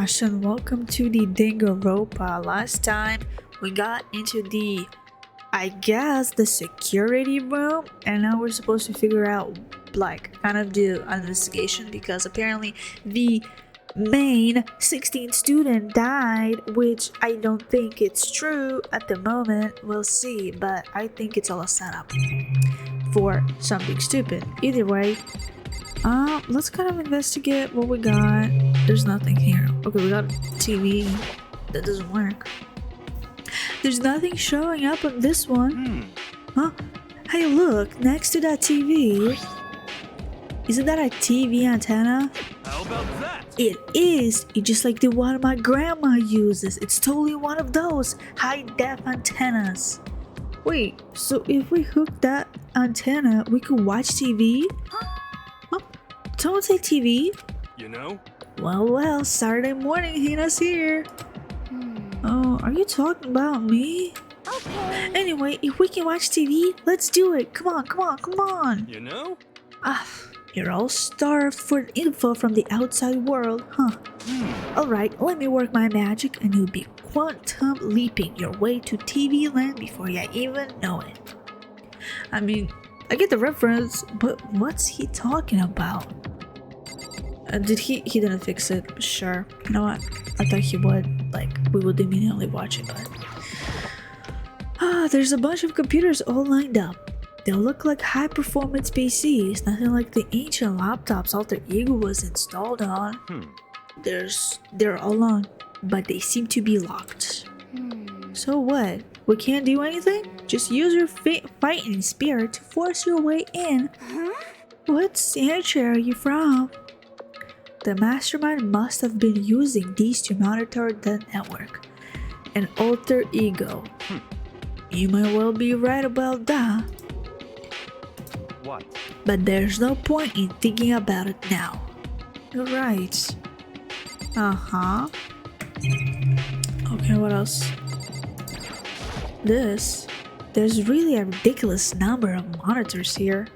gosh, and welcome to the Danganronpa. Last time we got into I guess, the security room, and now we're supposed to figure out, like, kind of do an investigation because apparently the main 16 student died, which I don't think it's true at the moment. We'll see, but I think it's all a setup for something stupid. Either way, let's kind of investigate what we got. There's nothing here. Okay, we got TV. That doesn't work. There's nothing showing up on this one. Huh? Hey, look, next to that TV. Isn't that a TV antenna? How about that? It is. It's just like the one my grandma uses. It's totally one of those high-def antennas. Wait, so if we hook that antenna, we could watch TV? Huh? Someone say TV? You know? Well, Saturday morning, Hina's here. Oh, are you talking about me? Okay. Anyway, if we can watch TV, let's do it. Come on. You know? You're all starved for info from the outside world, huh? Alright, let me work my magic and you'll be quantum leaping your way to TV land before you even know it. I mean, I get the reference, but what's he talking about? He didn't fix it, sure. You know what? I thought he would, like, we would immediately watch it, but... there's a bunch of computers all lined up. They look like high-performance PCs, nothing like the ancient laptops Alter Ego was installed on. They're all on, but they seem to be locked. So what? We can't do anything? Just use your fighting spirit to force your way in. What sanctuary are you from? The mastermind must have been using these to monitor the network. An alter ego. You might well be right about that. What? But there's no point in thinking about it now. You're right. Okay, what else? There's really a ridiculous number of monitors here.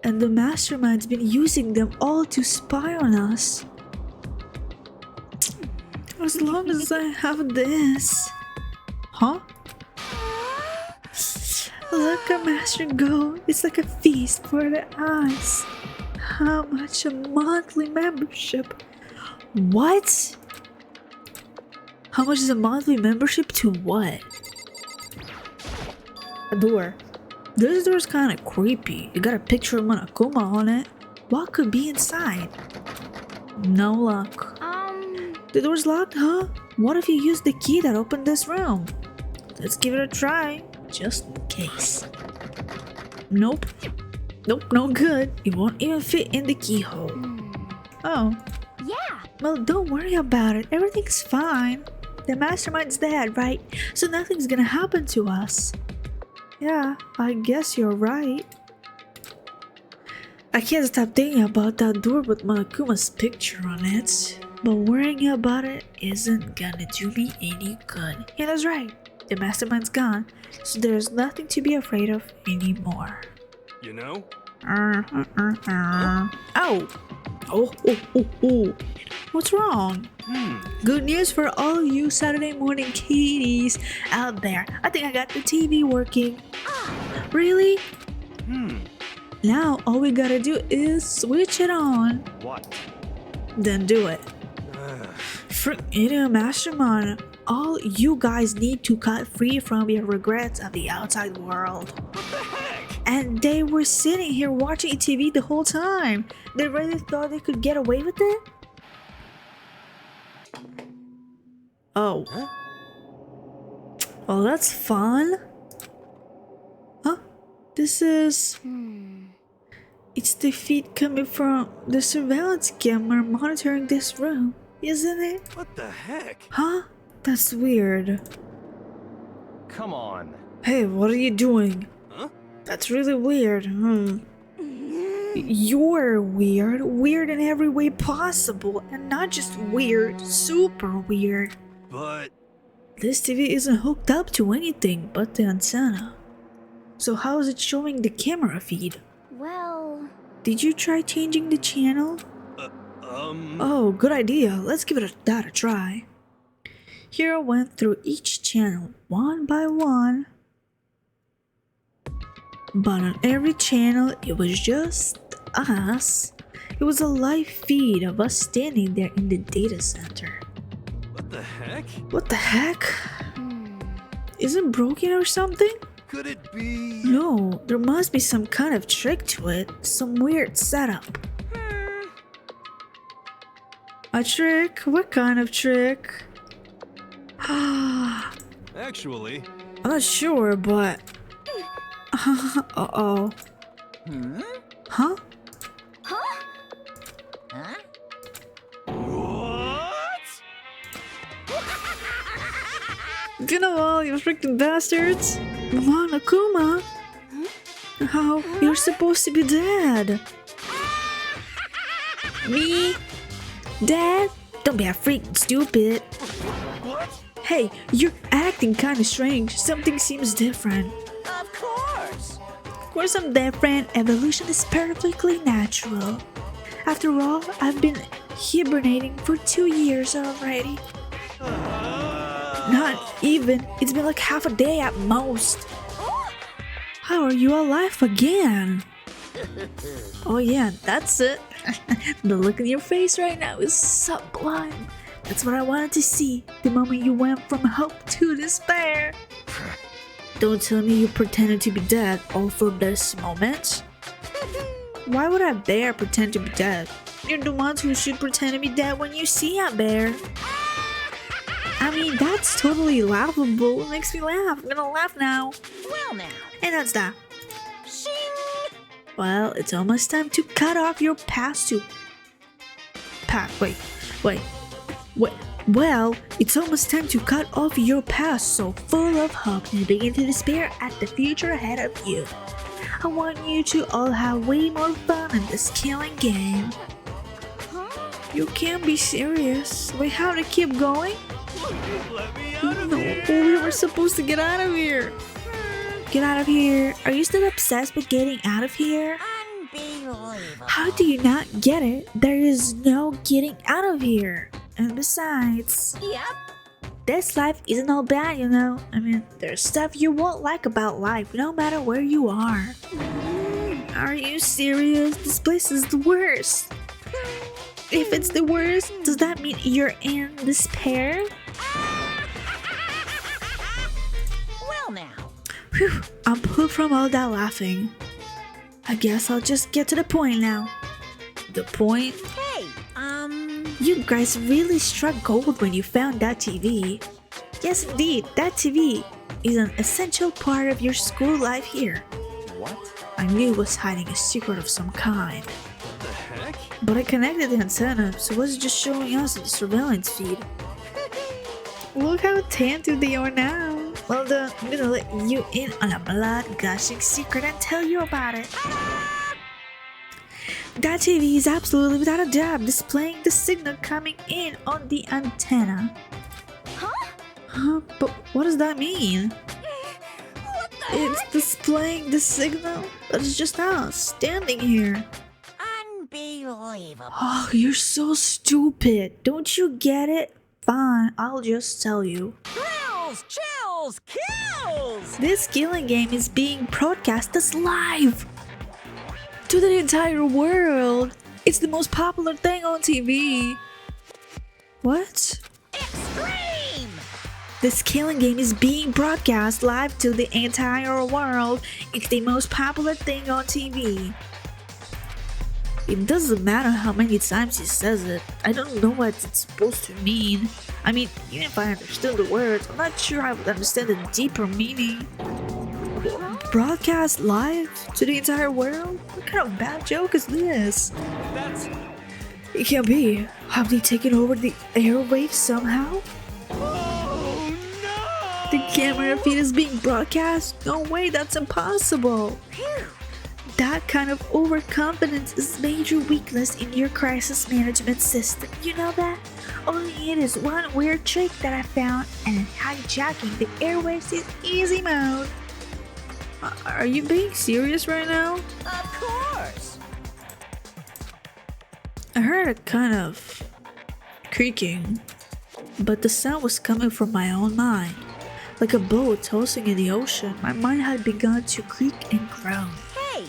And the mastermind's been using them all to spy on us. As long as I have this. Huh? Look at Master go. It's like a feast for the eyes. How much a monthly membership? What? How much is a monthly membership to what? A door. This door's kind of creepy. You got a picture of Monokuma on it. What could be inside? No luck. The door's locked, huh? What if you use the key that opened this room? Let's give it a try, just in case. Nope, no good. It won't even fit in the keyhole. Oh. Yeah. Well, don't worry about it. Everything's fine. The mastermind's dead, right? So nothing's gonna happen to us. Yeah, I guess you're right. I can't stop thinking about that door with Monokuma's picture on it. But worrying about it isn't gonna do me any good. Yeah, that's right. The mastermind's gone, so there's nothing to be afraid of anymore. You know? Ow! Oh. What's wrong? Good news for all you Saturday morning kitties out there. I think I got the TV working. Really? Now all we gotta do is switch it on. What? Then do it. Mastermind, all you guys need to cut free from your regrets of the outside world. What the heck? And they were sitting here watching TV the whole time. They really thought they could get away with it? Oh. Huh? Well, that's fun. Huh? This is... It's the feed coming from the surveillance camera monitoring this room, isn't it? What the heck? Huh? That's weird. Come on. Hey, what are you doing? Huh? That's really weird. You're weird. Weird in every way possible. And not just weird, super weird. But... This TV isn't hooked up to anything but the antenna. So how is it showing the camera feed? Well... Did you try changing the channel? Oh, Oh Oh, good idea. Let's give that a try. Hero went through each channel one by one. But on every channel, it was just us. It was a live feed of us standing there in the data center. What the heck? What the heck? Is it broken or something? Could it be? No, there must be some kind of trick to it. Some weird setup. A trick? What kind of trick? Actually. I'm not sure, but... Uh-oh. Huh? What? Get them all, you freaking bastards! Mama Akuma! How? You're supposed to be dead! Me? Dad? Don't be a freaking stupid! What? Hey, you're acting kinda strange. Something seems different. Of course. Of course I'm different. Evolution is perfectly natural. After all, I've been hibernating for 2 years already. Not even. It's been like half a day at most. How are you alive again? Oh yeah, that's it. The look in your face right now is sublime. That's what I wanted to see the moment you went from hope to despair. Don't tell me you pretended to be dead all for this moment. Why would I dare pretend to be dead? You're the ones who should pretend to be dead when you see a bear. I mean, that's totally laughable. It makes me laugh. I'm gonna laugh now. Well now. And that's that. Shing. Well, it's almost time to cut off your past to... Wait. Well, it's almost time to cut off your past so full of hope and begin to despair at the future ahead of you. I want you to all have way more fun in this killing game. You can't be serious. We have to keep going? Let me out of No, here. we were supposed to get out of here. Get out of here. Are you still obsessed with getting out of here? Unbelievable. How do you not get it? There is no getting out of here. And besides, Yep. this life isn't all bad, you know. I mean, there's stuff you won't like about life, no matter where you are. Are you serious? This place is the worst. If it's the worst, does that mean you're in despair? Well now. Whew, I'm pooped from all that laughing. I guess I'll just get to the point now. The point? Hey, You guys really struck gold when you found that TV. Yes, indeed, that TV is an essential part of your school life here. What? I knew it was hiding a secret of some kind, What the heck? but I connected the antenna, so it was just showing us the surveillance feed. Look how attentive they are now. Well done, I'm gonna let you in on a blood-gushing secret and tell you about it. That TV is absolutely without a doubt displaying the signal coming in on the antenna. Huh? But what does that mean? what the It's heck? displaying the signal? That's just us, standing here. Unbelievable. Oh, you're so stupid. Don't you get it? Fine, I'll just tell you. Thrills, chills, kills. This killing game is being broadcast as live to the entire world. It's the most popular thing on TV. What? Extreme. This killing game is being broadcast live to the entire world. It's the most popular thing on TV. It doesn't matter how many times he says it. I don't know what it's supposed to mean. I mean, even if I understood the words, I'm not sure I would understand the deeper meaning. Broadcast live to the entire world? What kind of bad joke is this? That's... It can't be. Have they taken over the airwaves somehow? Oh no! The camera feed is being broadcast? No way, that's impossible. That kind of overconfidence is a major weakness in your crisis management system. You know that? Only it is one weird trick that I found, and hijacking the airwaves is easy mode. Are you being serious right now? Of course. I heard a kind of creaking, but the sound was coming from my own mind. Like a boat tossing in the ocean, my mind had begun to creak and groan. Hey,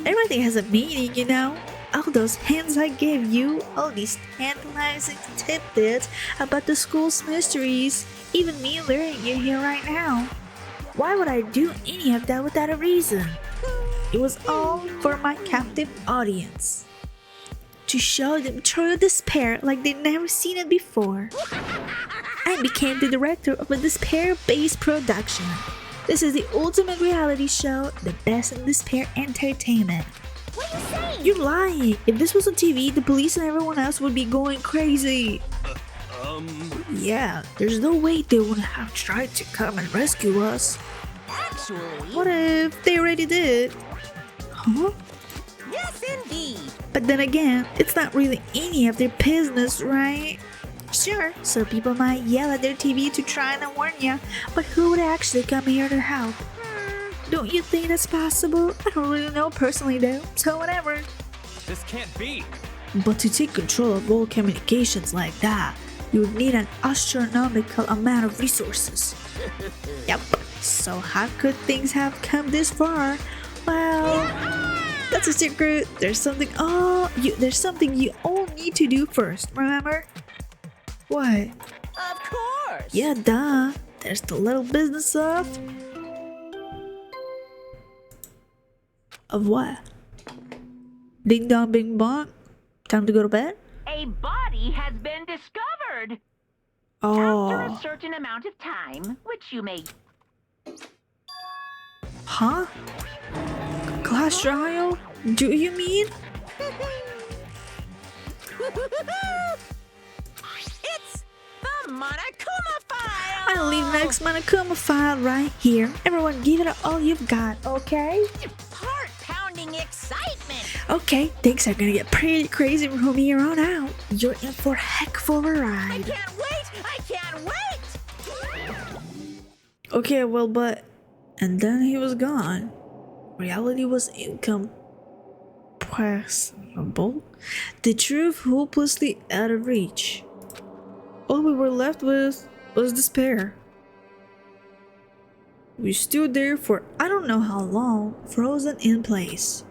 Everything has a meaning, you know? All those hints I gave you, all these tantalizing tidbits about the school's mysteries, even me luring you here right now. Why would I do any of that without a reason? It was all for my captive audience. To show them true despair like they'd never seen it before. I became the director of a despair-based production. This is the ultimate reality show, the best in despair entertainment. what are you saying? You're lying. If this was on TV, the police and everyone else would be going crazy. Yeah, there's no way they wouldn't have tried to come and rescue us. Actually, What if they already did? Huh? yes, indeed. But then again, it's not really any of their business, right? Sure, so people might yell at their TV to try and warn you, but who would actually come here to help? Don't you think that's possible? I don't really know personally though, so whatever. This can't be. But to take control of all communications like that, you would need an astronomical amount of resources. Yep, so how could things have come this far? Well, that's a secret. There's something you all need to do first, remember? What? Of course. Yeah, duh. There's the little business of what? Ding dong bing bong. Time to go to bed? A body has been discovered. After a Oh. certain amount of time, which you may Huh? Class trial? Do you mean? It's the Monokuma file. I'll leave next Monokuma file right here. Everyone give it all you've got, okay? Heart-pounding excitement. Okay, things are gonna get pretty crazy from here on out. You're in for a heck of a I ride. can't wait. I can't wait. Okay, well, but... And then he was gone. Reality was incomprehensible. The truth hopelessly out of reach. All we were left with was despair. We stood there for I don't know how long, frozen in place.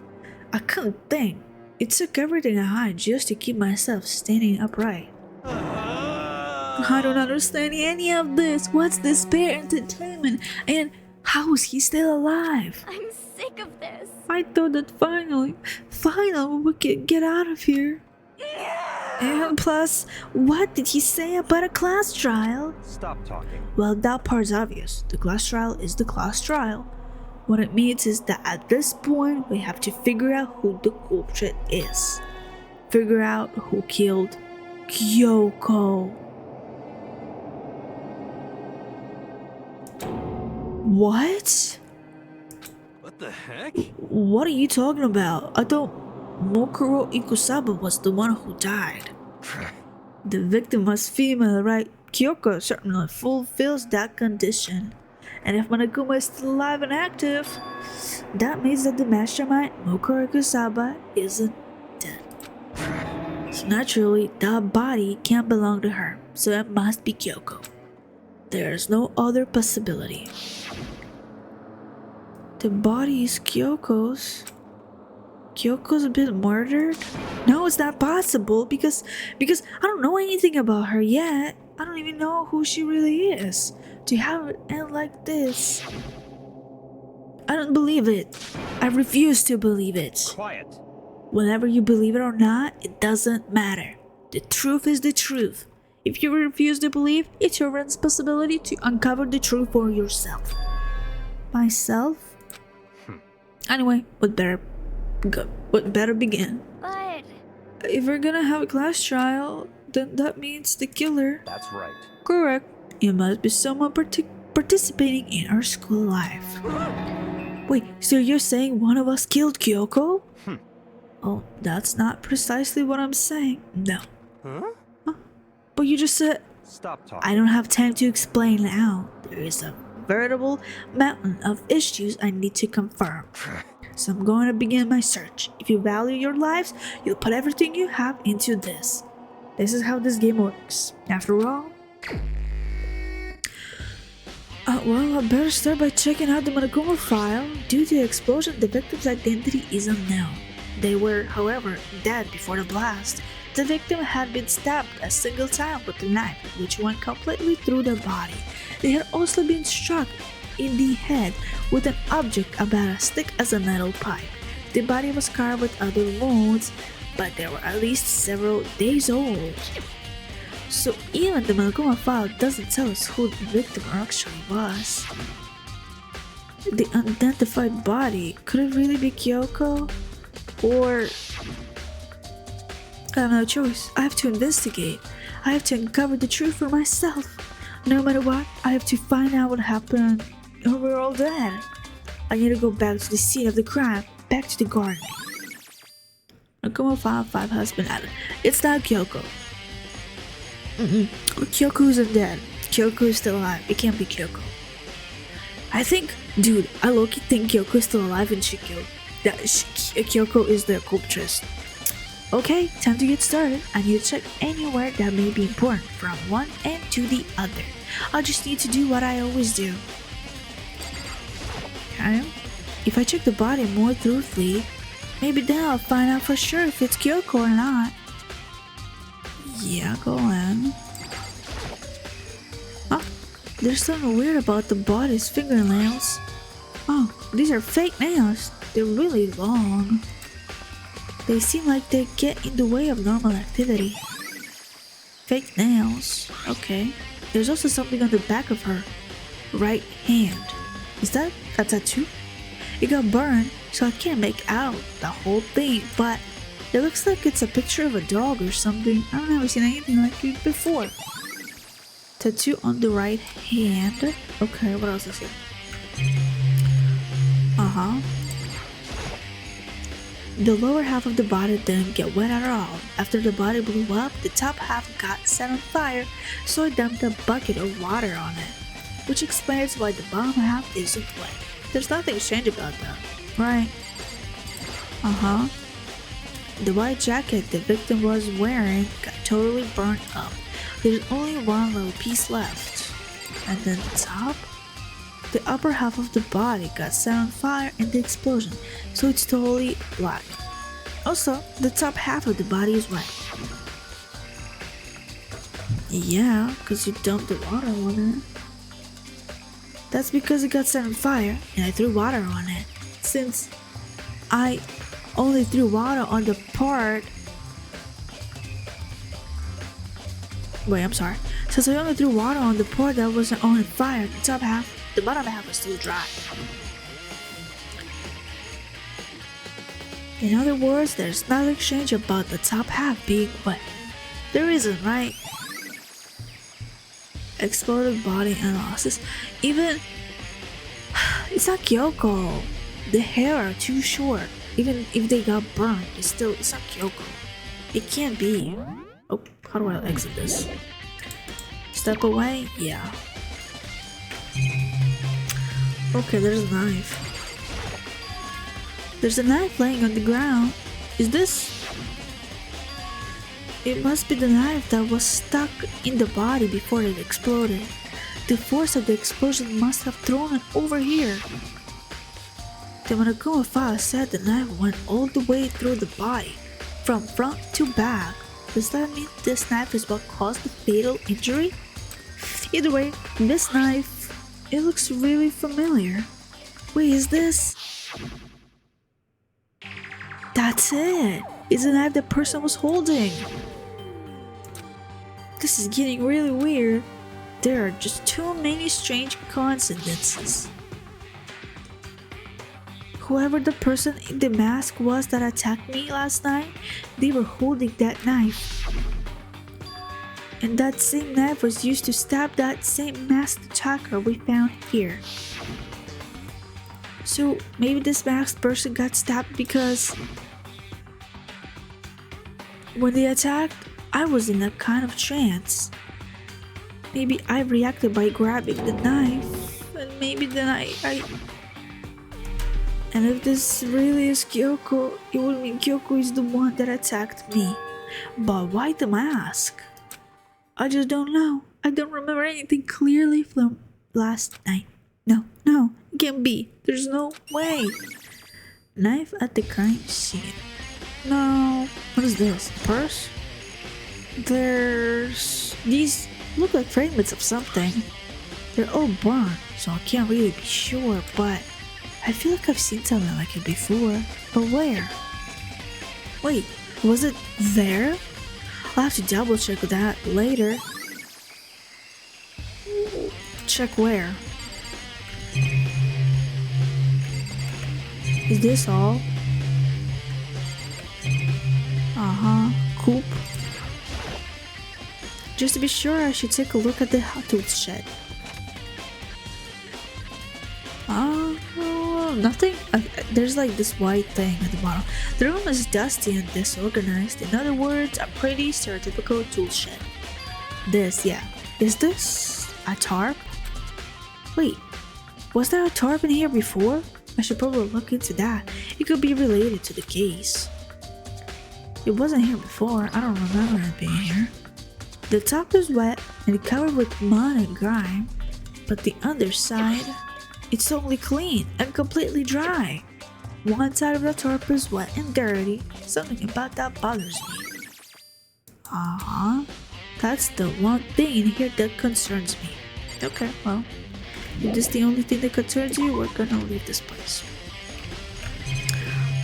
I couldn't think. It took everything I had just to keep myself standing upright. I don't understand any of this. What's despair entertainment? And how is he still alive? I'm sick of this. I thought that finally we could get out of here. And plus, what did he say about a class trial? Stop talking. Well, that part's obvious. The class trial is the class trial. What it means is that at this point, we have to figure out who the culprit is. Figure out who killed Kyoko. What? What the heck? What are you talking about? I thought Mokuro Ikusaba was the one who died. The victim was female, right? Kyoko certainly fulfills that condition. And if Monokuma is still alive and active, that means that the mastermind, Mokuro Ikusaba, isn't dead. So naturally, that body can't belong to her, so it must be Kyoko. There's no other possibility. The body is Kyoko's. Kyoko's been murdered? No, it's not possible because I don't know anything about her yet. I don't even know who she really is. To have it end like this. I don't believe it. I refuse to believe it. Quiet. Whether you believe it or not, it doesn't matter. The truth is the truth. If you refuse to believe, it's your responsibility to uncover the truth for yourself. Myself? Anyway, what better begin? But If we're gonna have a class trial, then that means the killer. That's right. Correct. It must be someone participating in our school life. Wait, so you're saying one of us killed Kyoko? Oh, that's not precisely what I'm saying. No. Huh? But you just said... Stop talking. I don't have time to explain now. There is a veritable mountain of issues I need to confirm. So I'm going to begin my search. If you value your lives, you'll put everything you have into this. This is how this game works. After all, well, I better start by checking out the Monokuma file. Due to the explosion, the victim's identity is unknown. They were, however, dead before the blast. The victim had been stabbed a single time with a knife, which went completely through their body. They had also been struck in the head with an object about as thick as a metal pipe. The body was covered with other wounds, but they were at least several days old. So even the Monokuma file doesn't tell us who the victim actually was. The unidentified body, could it really be Kyoko? Or... I have no choice. I have to investigate. I have to uncover the truth for myself. No matter what, I have to find out what happened or we're all dead. I need to go back to the scene of the crime, back to the garden. Monokuma file 5 has been added. It's not Kyoko. Kyoko isn't dead. Kyoko is still alive. It can't be Kyoko. I think, dude, I low-key think Kyoko is still alive and Kyoko is the culpress. Okay, time to get started. I need to check anywhere that may be important from one end to the other. I just need to do what I always do. Okay. If I check the body more thoroughly, maybe then I'll find out for sure if it's Kyoko or not. Yeah, go on. Oh, there's something weird about the body's fingernails. Oh, these are fake nails. They're really long. They seem like they get in the way of normal activity. Fake nails. Okay. There's also something on the back of her right hand. Is that a tattoo? It got burned, so I can't make out the whole thing, but it looks like it's a picture of a dog or something. I've never seen anything like it before. Tattoo on the right hand. Okay, what else is here? The lower half of the body didn't get wet at all. After the body blew up, the top half got set on fire, so I dumped a bucket of water on it, which explains why the bottom half isn't wet. There's nothing strange about that, right? The white jacket the victim was wearing got totally burnt up. There's only one little piece left. And then the top? The upper half of the body got set on fire in the explosion, so it's totally black. Also, the top half of the body is wet. Yeah, because you dumped the water on it. That's because it got set on fire and I threw water on it. Since I only threw water on the part... Wait, I'm sorry. Since I only threw water on the part that wasn't on fire, the top half, the bottom half was still dry. In other words, there's nothing strange about the top half being wet. There isn't, right? Exploded body analysis. Even... It's not Kyoko. The hair are too short. Even if they got burned, it's not Kyoko. It can't be. Oh, how do I exit this? Step away? Yeah. Okay, there's a knife. There's a knife laying on the ground. Is this... It must be the knife that was stuck in the body before it exploded. The force of the explosion must have thrown it over here. The Monokuma file said the knife went all the way through the body, from front to back. Does that mean this knife is what caused the fatal injury? Either way, this knife, it looks really familiar. Wait, is this... That's it! It's the knife the person was holding! This is getting really weird. There are just too many strange coincidences. Whoever the person in the mask was that attacked me last night, they were holding that knife. And that same knife was used to stab that same masked attacker we found here. So maybe this masked person got stabbed because when they attacked, I was in a kind of trance. Maybe I reacted by grabbing the knife, and maybe then I... And if this really is Kyoko, it would mean Kyoko is the one that attacked me. But why the mask? I just don't know. I don't remember anything clearly from last night. No, it can't be. There's no way. Knife at the crime scene. No. What is this? Purse? There's... These look like fragments of something. They're all burned, so I can't really be sure, but I feel like I've seen something like it before. But where? Wait, was it there? I'll have to double check that later. Check where? Is this all? Coop. Just to be sure, I should take a look at the hot tools shed. Nothing? There's like this white thing at the bottom. The room is dusty and disorganized. In other words, a pretty stereotypical tool shed. This, yeah. Is this a tarp? Wait, was there a tarp in here before? I should probably look into that. It could be related to the case. It wasn't here before. I don't remember it being here. The top is wet and covered with mud and grime, but the underside, it's totally clean and completely dry. One side of the tarp is wet and dirty. Something about that bothers me. That's the one thing in here that concerns me. Okay, well, if this is the only thing that concerns you, we're gonna leave this place.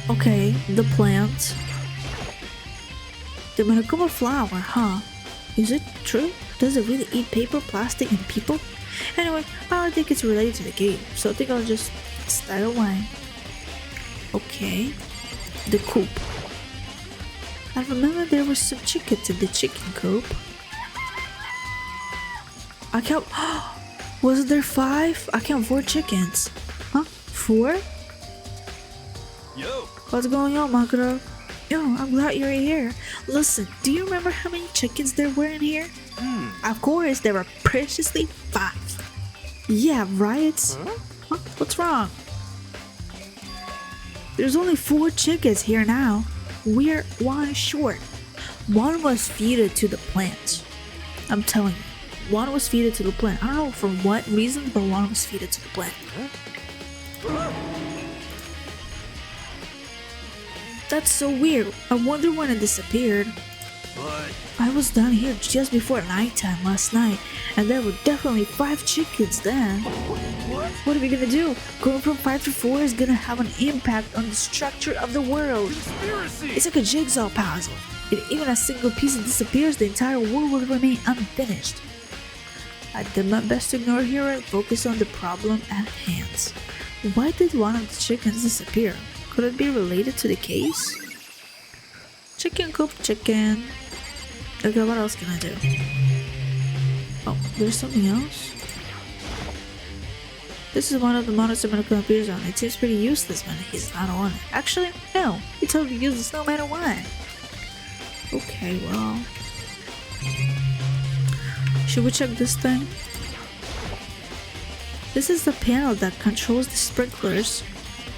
Okay, the plant. The Monokuma flower, huh? Is it true? Does it really eat paper, plastic, and people? Anyway, I don't think it's related to the game, so I think I'll just stay away. Okay, the coop. I remember there was some chickens in the chicken coop. I count. Was there 5? I count 4 chickens. Huh? 4? Yo! What's going on, Makuro? Yo, I'm glad you're here. Listen, do you remember how many chickens there were in here? Of course, there were preciously 5. Yeah, right? Huh? What's wrong? There's only 4 chickens here now. We're 1 short. 1 was feeded to the plant. I'm telling you, 1 was feeded to the plant. I don't know for what reason, but 1 was feeded to the plant. That's so weird. I wonder when it disappeared. But I was down here just before nighttime last night, and there were definitely 5 chickens then. What are we gonna do? Going from 5 to 4 is gonna have an impact on the structure of the world. conspiracy! It's like a jigsaw puzzle. If even a single piece disappears, the entire world will remain unfinished. I did my best to ignore here and focus on the problem at hand. Why did one of the chickens disappear? Could it be related to the case? Chicken coop chicken. Okay, what else can I do? Oh, there's something else? This is one of the models that Monokuma appears on. It seems pretty useless when he's not on it. Actually, no. It's totally useless no matter what. Okay, well... Should we check this thing? This is the panel that controls the sprinklers.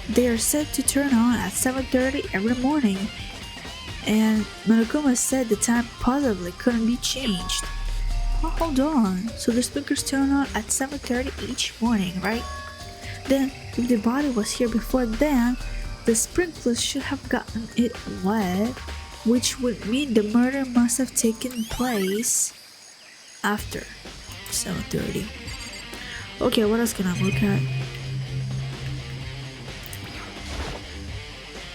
They are set to turn on at 7:30 every morning, and Monokuma said the time possibly couldn't be changed. Oh, hold on, so the sprinklers turn on at 7:30 each morning, right? Then, if the body was here before then, the sprinklers should have gotten it wet, which would mean the murder must have taken place after 7:30. Okay, what else can I look at?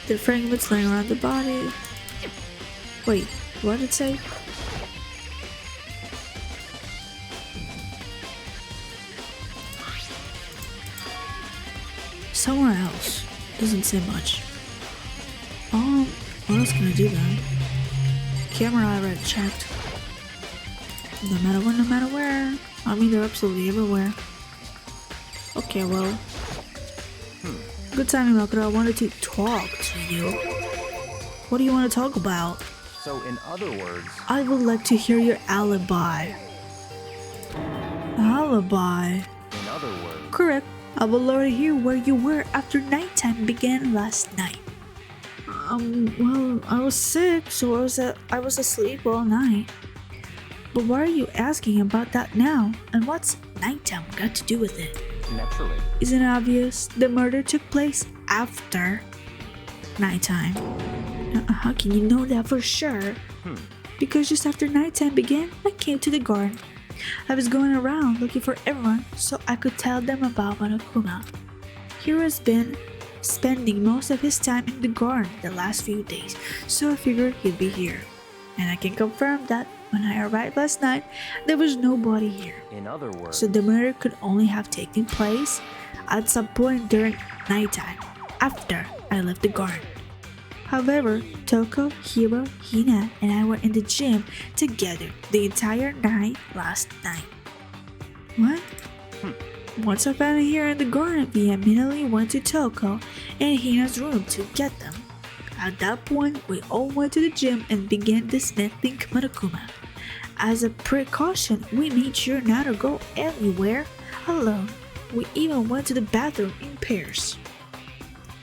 The fragments laying around the body. Wait, what did it say? Somewhere else. Doesn't say much. What else can I do then? Camera I already checked. No matter when, no matter where. I mean, they're absolutely everywhere. Okay, well. Good timing, Makura. I wanted to talk to you. What do you want to talk about? So, in other words, I would like to hear your alibi. Alibi? in other words, Correct. I would love to hear where you were after nighttime began last night. Well, I was sick, so I was asleep all night. But why are you asking about that now? And what's nighttime got to do with it? Naturally. Isn't it obvious? The murder took place after nighttime. How can you know that for sure? Because just after nighttime began, I came to the garden. I was going around looking for everyone so I could tell them about Monokuma. He has been spending most of his time in the garden the last few days, so I figured he'd be here. And I can confirm that when I arrived last night, there was nobody here. In other words, So the murder could only have taken place at some point during nighttime, after I left the garden. However, Toko, Hiro, Hina, and I were in the gym together the entire night last night. What? Once I found it here in the garden, we immediately went to Toko and Hina's room to get them. At that point, we all went to the gym and began dismantling Monokuma. As a precaution, we made sure not to go anywhere alone. We even went to the bathroom in pairs.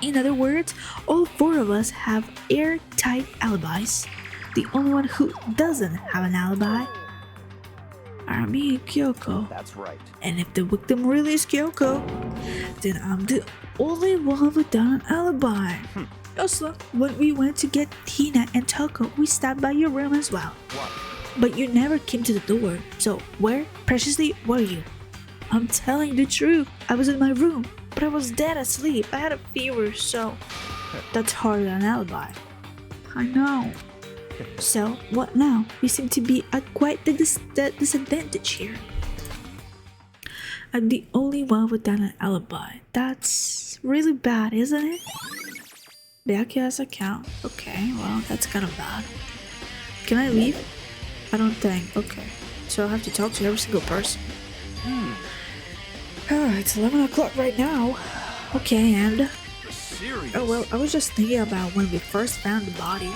In other words, all four of us have airtight alibis. The only one who doesn't have an alibi are me and Kyoko. that's right. And if the victim really is Kyoko, then I'm the only one without an alibi. Also, when we went to get Hina and Toko, we stopped by your room as well. What? But you never came to the door, so where, preciously, were you? I'm telling the truth, I was in my room, but I was dead asleep. I had a fever, so that's hardly an alibi. I know. So, what now? You seem to be at quite the disadvantage here. I'm the only one without an alibi. That's really bad, isn't it? The Akiha's account. Okay, well, that's kind of bad. Can I leave? I don't think. Okay. So I'll have to talk to every single person. It's 11 o'clock right now. Okay, and... You're serious? Oh, well, I was just thinking about when we first found the body.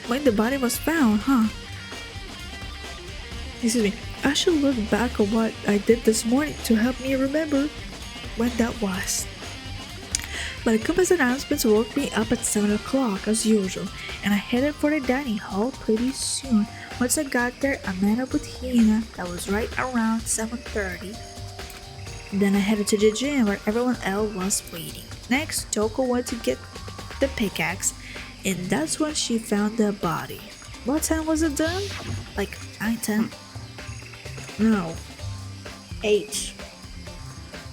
When the body was found, huh? Excuse me. I should look back at what I did this morning to help me remember when that was. But Akuma's announcements woke me up at 7 o'clock as usual, and I headed for the dining hall pretty soon. Once I got there, I met up with Hina. That was right around 7:30. Then I headed to the gym where everyone else was waiting. Next, Toko went to get the pickaxe, and that's when she found the body. What time was it done? Like 9:10? No. 8.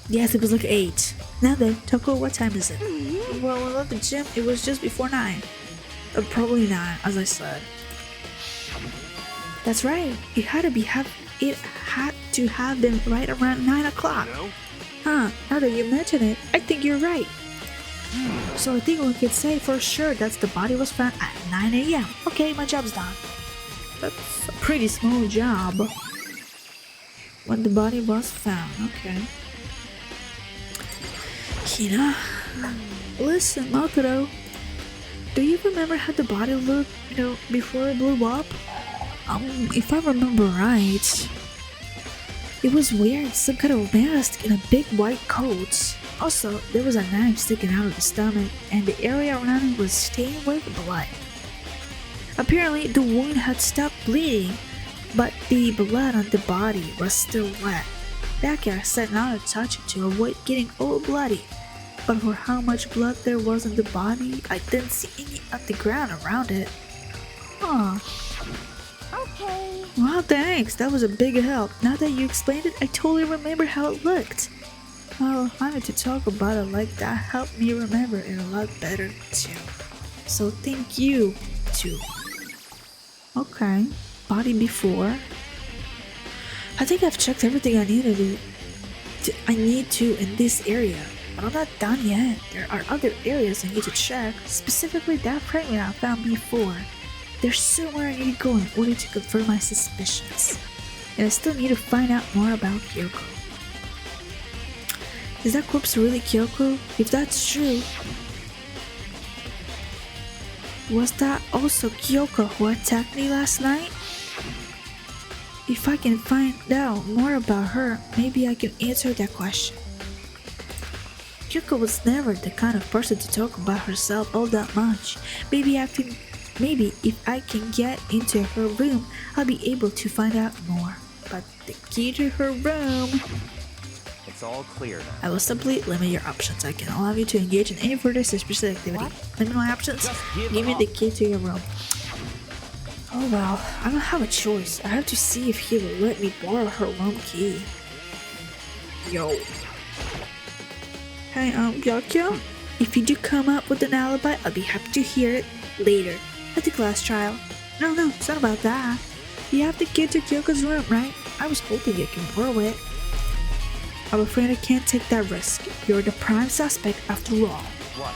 Yes, it was like 8. Now then, Toko, what time is it? Well, when I left the gym, it was just before 9. Probably 9, as I said. That's right. It had to have been right around 9 o'clock. No? Huh, now that you mention it, I think you're right. So I think we could say for sure that the body was found at 9 a.m. Okay, my job's done. That's a pretty small job. When the body was found, okay. Hina, listen, Makoto. Do you remember how the body looked, before it blew up? If I remember right, it was wearing some kind of mask and a big white coat. Also, there was a knife sticking out of the stomach, and the area around it was stained with blood. Apparently, the wound had stopped bleeding, but the blood on the body was still wet. That guy said not to touch it to avoid getting all bloody. But for how much blood there was on the body, I didn't see any on the ground around it. Huh. Okay. Well, thanks. That was a big help. Now that you explained it, I totally remember how it looked. Well, having to talk about it like that helped me remember it a lot better too. So thank you, too. Okay. Body before. I think I've checked everything I need to in this area. But I'm not done yet. There are other areas I need to check, specifically that fragment I found before. There's somewhere I need to go in order to confirm my suspicions. And I still need to find out more about Kyoko. Is that corpse really Kyoko? If that's true, was that also Kyoko who attacked me last night? If I can find out more about her, maybe I can answer that question. Kyoko was never the kind of person to talk about herself all that much. Maybe if I can get into her room, I'll be able to find out more. But the key to her room... It's all clear now. I will simply limit your options. I can allow you to engage in any further suspicious activity. Limit my options? Give me the key to your room. Oh well, I don't have a choice. I have to see if he will let me borrow her room key. Yo. Hey, Gyokyo? If you do come up with an alibi, I'll be happy to hear it later at the class trial. No, it's not about that. You have the key to Kyoko's room, right? I was hoping you can borrow it. I'm afraid I can't take that risk. You're the prime suspect after all. What?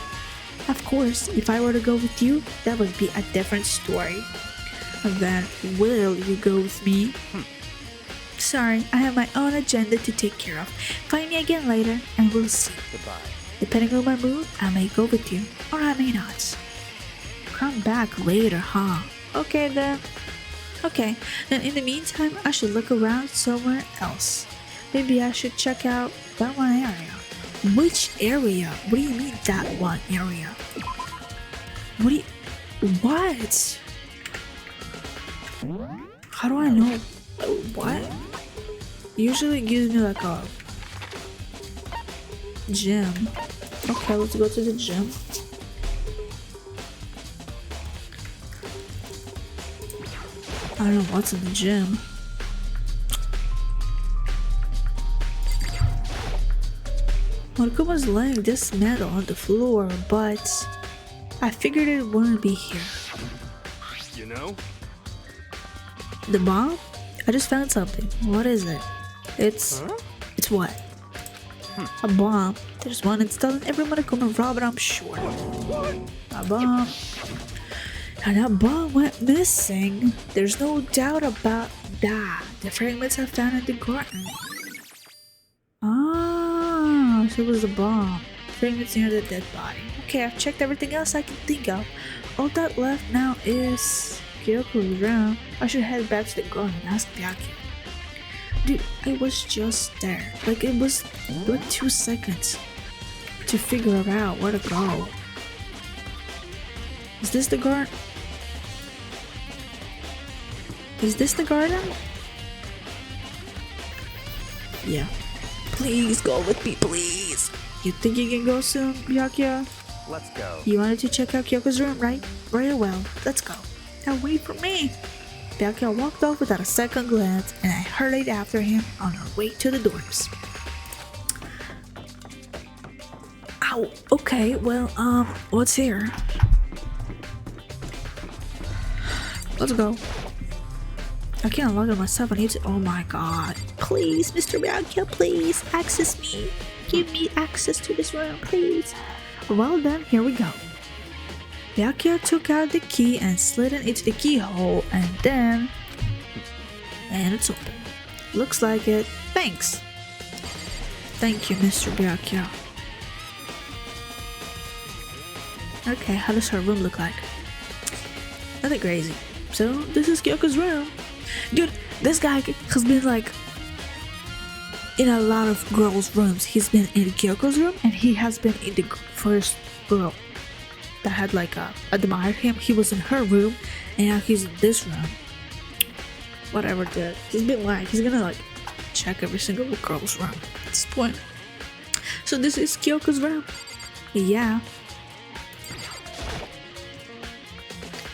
Of course, if I were to go with you, that would be a different story. And then, will you go with me? Sorry, I have my own agenda to take care of. Find me again later, and we'll see. Goodbye. Depending on my mood, I may go with you, or I may not. Come back later, huh? Okay then. Okay, then in the meantime, I should look around somewhere else. Maybe I should check out that one area. Which area? What do you mean that one area? What? How do I know? What? Usually it gives me like a gym. Okay, let's go to the gym. I don't know what's in the gym. Marco was laying this metal on the floor, but I figured it wouldn't be here. You know? The bomb? I just found something. What is it? It's what? A bomb. There's one installed in every Monokuma robot, I'm sure. A bomb. And that bomb went missing. There's no doubt about that. The fragments are found in the garden. Ah, so it was a bomb. Fragments near the dead body. Okay, I've checked everything else I can think of. All that left now is Kyoko's room. I should head back to the garden and ask Byakuya. Dude, I was just there. Like, it was like 2 seconds to figure out where to go. Is this the garden? Is this the garden? Yeah. Please go with me, please. You think you can go soon, Byakuya? Let's go. You wanted to check out Kyoko's room, right? Very well. Let's go. Now wait for me. Byakuya walked off without a second glance, and I hurried after him on our way to the dorms. Ow. Okay. Well, what's here? Let's go. I can't log in myself. I need to. Oh my god. Please, Mr. Byakuya, please access me. Give me access to this room, please. Well then, here we go. Byakuya took out the key and slid it into the keyhole, and then... And it's open. Looks like it. Thanks. Thank you, Mr. Byakuya. Okay, how does her room look like? Nothing crazy. So, this is Kyoko's room. Dude, this guy has been like in a lot of girls' rooms. He's been in Kyoko's room, and he has been in the first girl that had like admired him. He was in her room, and now he's in this room. Whatever, dude. He's been like, he's gonna like check every single girl's room at this point. So this is Kyoko's room. Yeah.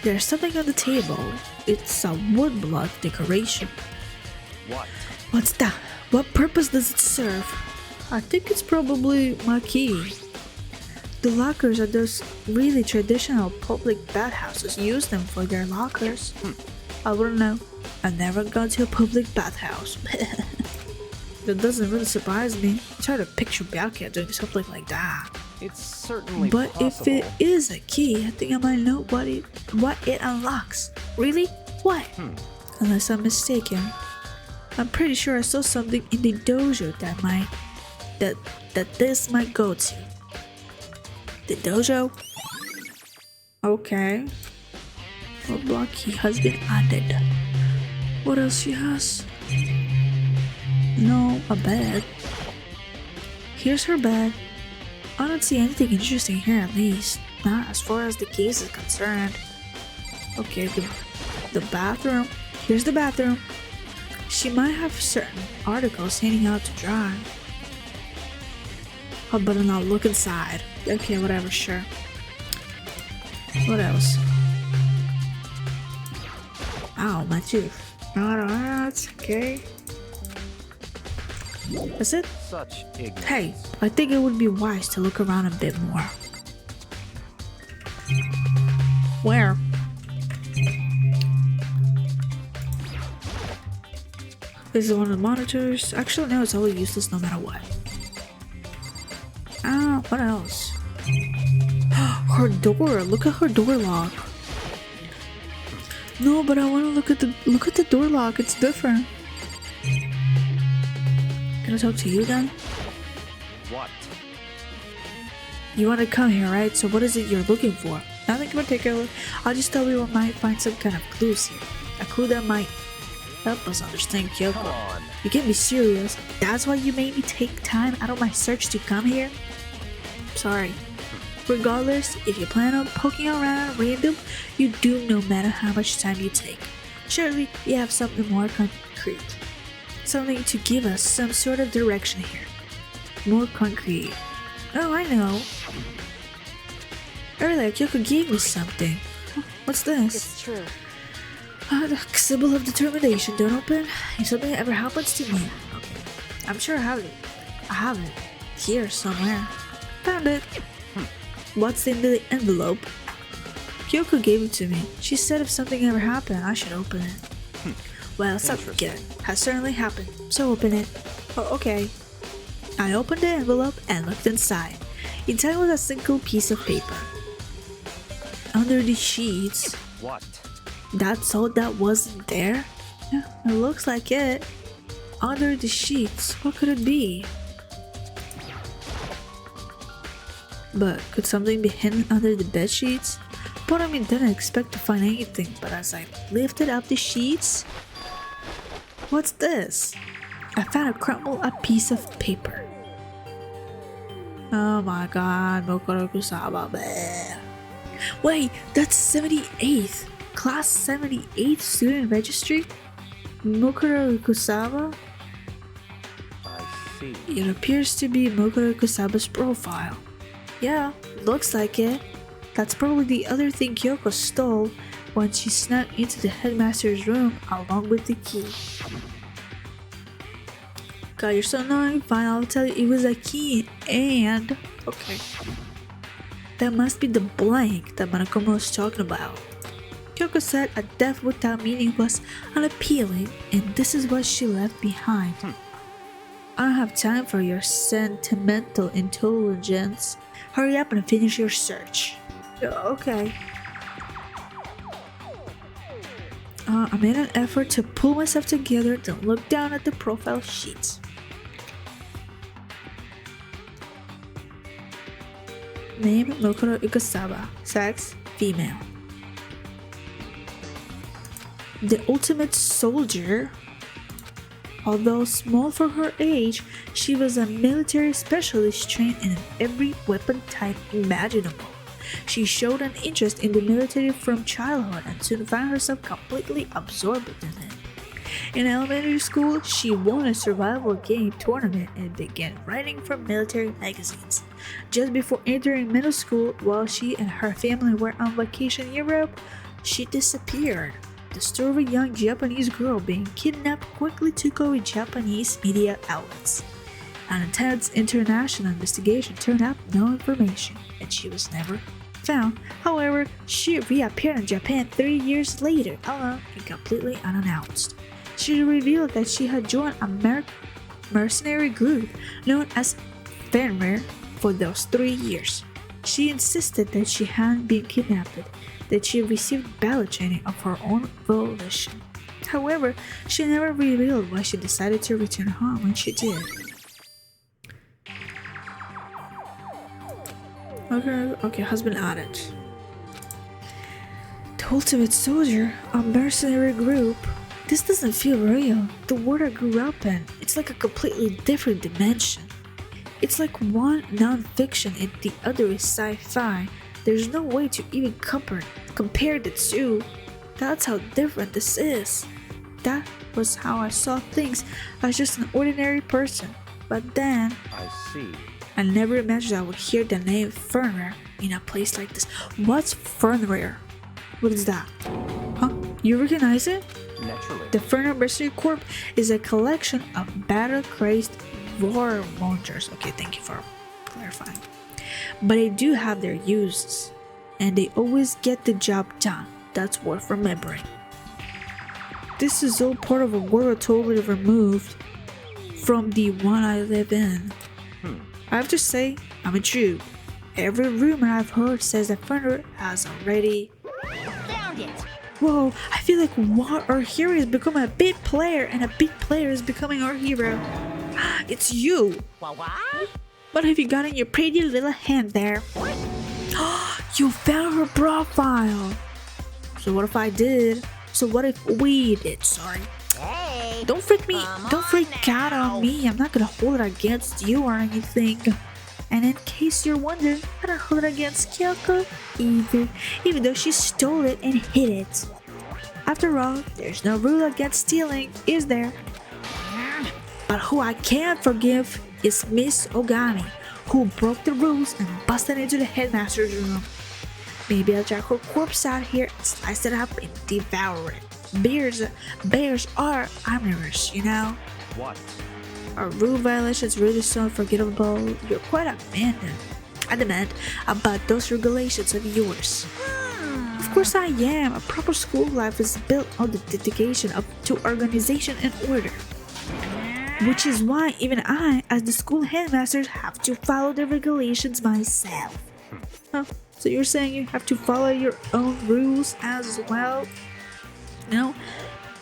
There's something on the table. It's a woodblock decoration. What? What's that? What purpose does it serve? I think it's probably my key. The lockers are those really traditional public bathhouses. Use them for their lockers. I wouldn't know. I've never gone to a public bathhouse. That doesn't really surprise me. It's hard to picture Byakuya doing something like that. It's certainly But possible. if it is a key, I think I might know what it unlocks. Really? What? Unless I'm mistaken. I'm pretty sure I saw something in the dojo that this might go to. The dojo? Okay. What block key has been added? What else she has? No, a bed. Here's her bed. I don't see anything interesting here, at least. Not as far as the case is concerned. Okay, the bathroom. Here's the bathroom. She might have certain articles hanging out to dry. I better not look inside. Okay, whatever, sure. What else? Ow, my tooth. Alright, okay. That's it? Such ignorance. Hey, I think it would be wise to look around a bit more. Where? This is one of the monitors. Actually, no, it's always useless no matter what. Ah, what else? Her door. Look at her door lock. No, but I want to look at the door lock. It's different. Can I talk to you then? What? You want to come here, right? So what is it you're looking for? Nothing in particular. I just thought we might find some kind of clues here. A clue that might help us understand Kyoko. Come on. You can't be serious. That's why you made me take time out of my search to come here? Sorry. Regardless, if you plan on poking around random, you do no matter how much time you take. Surely you have something more concrete. Something to give us some sort of direction here. More concrete. Oh, I know. Earlier, Kyoko gave me something. What's this? It's true. The symbol of determination. Don't open. If something ever happens to me. Okay. I'm sure I have it. I have it. Here somewhere. Found it. What's in the envelope? Kyoko gave it to me. She said if something ever happened, I should open it. Well, something has certainly happened. So open it. Oh, okay. I opened the envelope and looked inside. Inside was a single piece of paper. Under the sheets. What? That's all that wasn't there? Yeah, it looks like it. Under the sheets, what could it be? But could something be hidden under the bed sheets? But I didn't expect to find anything, but as I lifted up the sheets... What's this? I found a crumpled up piece of paper. Oh my god, Mokoro Kusaba. Bleh. Wait, that's 78th. Class 78th student registry? Mokoro Kusaba? I see. It appears to be Mokoro Kusaba's profile. Yeah, looks like it. That's probably the other thing Kyoko stole when she snuck into the headmaster's room along with the key. God, you're so annoying. Fine, I'll tell you it was a key and... Okay. That must be the blank that Manakomo was talking about. Kyoko said a death without meaning was unappealing and this is what she left behind. I don't have time for your sentimental intelligence. Hurry up and finish your search. Okay. I made an effort to pull myself together, then look down at the profile sheet. Name Mokoro Ikusawa. Sex female. The ultimate soldier. Although small for her age, she was a military specialist trained in every weapon type imaginable. She showed an interest in the military from childhood and soon found herself completely absorbed in it. In elementary school, she won a survival game tournament and began writing for military magazines. Just before entering middle school, while she and her family were on vacation in Europe, she disappeared. The story of a young Japanese girl being kidnapped quickly took over Japanese media outlets. An intense international investigation turned up no information, and she was never found. However, she reappeared in Japan 3 years later, alone and completely unannounced. She revealed that she had joined a mercenary group known as Fenrir for those 3 years. She insisted that she hadn't been kidnapped, that she received ballet training of her own volition. However, she never revealed why she decided to return home when she did. Okay, husband added. The ultimate soldier, a mercenary group. This doesn't feel real. The world I grew up in, it's like a completely different dimension. It's like one non-fiction and the other is sci-fi. There's no way to even compare the two. That's how different this is. That was how I saw things as just an ordinary person. But then, I see. I never imagined I would hear the name Fenrir in a place like this. What's Fenrir? What is that? Huh? You recognize it? Naturally. The Fenrir Mercenary Corps is a collection of battle-crazed warmongers. Okay, thank you for clarifying. But they do have their uses, and they always get the job done. That's worth remembering. This is all part of a world totally removed from the one I live in. I have to say, I'm intrigued. Every rumor I've heard says that Fenrir has already... Found it. Whoa, I feel like our hero is becoming a big player and a big player is becoming our hero. It's you! What? What have you got in your pretty little hand there? You found her profile! So what if I did? So what if we did? Sorry. Hey. Don't freak out now. on me. I'm not gonna hold it against you or anything. And in case you're wondering, I don't hold it against Kyoko either, even though she stole it and hid it. After all, there's no rule against stealing, is there? But who I can't forgive is Miss Ogami, who broke the rules and busted into the headmaster's room. Maybe I'll drag her corpse out here and slice it up and devour it. Bears are omnivorous, you know? What? Are rule violations really so unforgettable? You're quite adamant about those regulations of yours. Of course I am. A proper school life is built on the dedication to organization and order. Which is why even I, as the school headmaster, have to follow the regulations myself. Huh? So you're saying you have to follow your own rules as well? You know,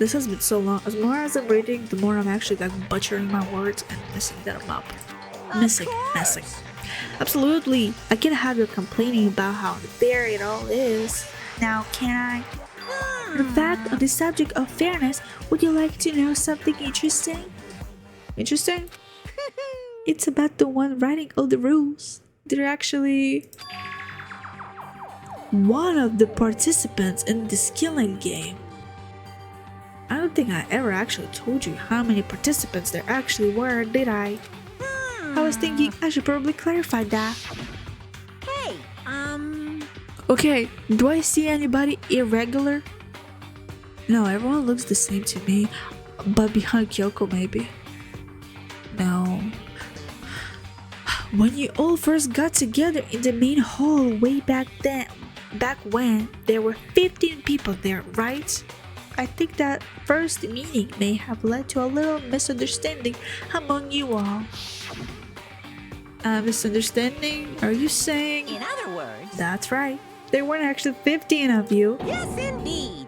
this has been so long. As more as I'm reading, the more I'm actually like butchering my words and messing them up. Messing. Absolutely. I can't have you complaining about how unfair it all is. Now, can I? In fact, on the subject of fairness, would you like to know something interesting? Interesting? It's about the one writing all the rules. They're actually one of the participants in this killing game. I don't think I ever actually told you how many participants there actually were, did I? I was thinking I should probably clarify that. Hey, Okay, do I see anybody irregular? No, everyone looks the same to me, but behind Kyoko maybe. No. When you all first got together in the main hall way back when, there were 15 people there, right? I think that first meeting may have led to a little misunderstanding among you all. A misunderstanding? Are you saying? in other words. That's right. There weren't actually 15 of you. Yes, indeed.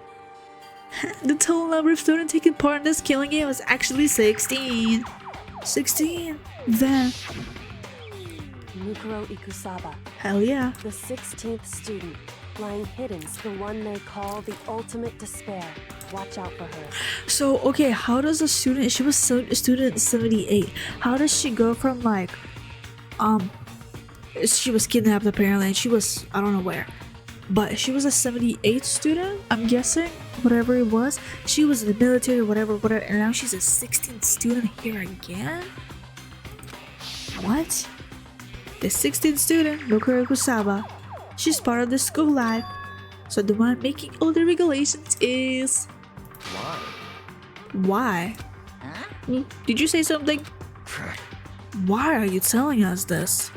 The total number of students taking part in this killing game was actually 16. 16? Then, Mukuro Ikusaba, hell yeah. the 16th student, lying hidden's the one they call the ultimate despair. Watch out for her. So, okay, how does a student, she was student 78, how does she go from like, she was kidnapped apparently and she was, I don't know where, but she was a 78 student, I'm guessing, whatever it was. She was in the military, whatever, and now she's a 16th student here again? What? The 16th student, Mukuro Kusaba, she's part of the school life. So the one making all the regulations is... Why? Why? Huh? Did you say something? Why are you telling us this?